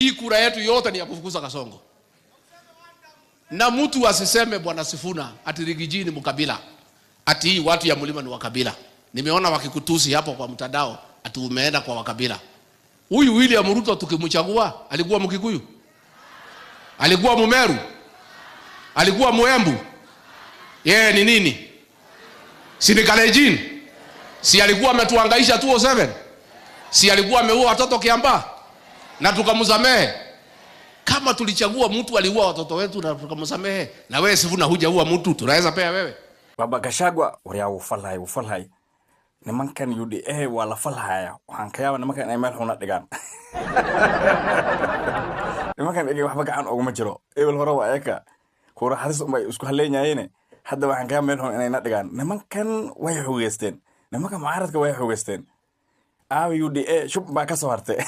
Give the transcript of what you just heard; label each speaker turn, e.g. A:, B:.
A: hii kura yetu yote ni ya kufukuza Kasongo. Na mtu asiseme bwana Sifuna ati Rigiji ni mkabila. Ati hii watu ya mlima ni wakabila. Nimeona wakikutusi hapo kwa mtandao ati umeenda kwa wakabila. Huyu William Ruto tukimchagua alikuwa Mkikuyu? Alikuwa Mumeru? Alikuwa Muembu? Yeye ni nini? Si ni Kalejin? Si alikuwa ametuhangaisha 207? Si alikuwa ameua watoto Kiambaa na tukamsamehe? Kama tulichagua mtu aliua watoto wetu na tukamsamehe, na wewe Sifuna hujaua mtu, tunaweza pea wewe?
B: Baba Gachagua wariya ufalhay nimankan UDA wala falhaya waxaan ka yaabaa nimankan ay meel xun dhigaan nimankan ay waxba gacan ugu ma jiro eewal hore waa ayaka kura xaris umay isku haleeyayeen hadda waxaan ka yaabaa meel xun inay dhigaan nimankan way xogeysteen nimankan mucaaradka way xogeysteen UDA shub baa ka soo hartay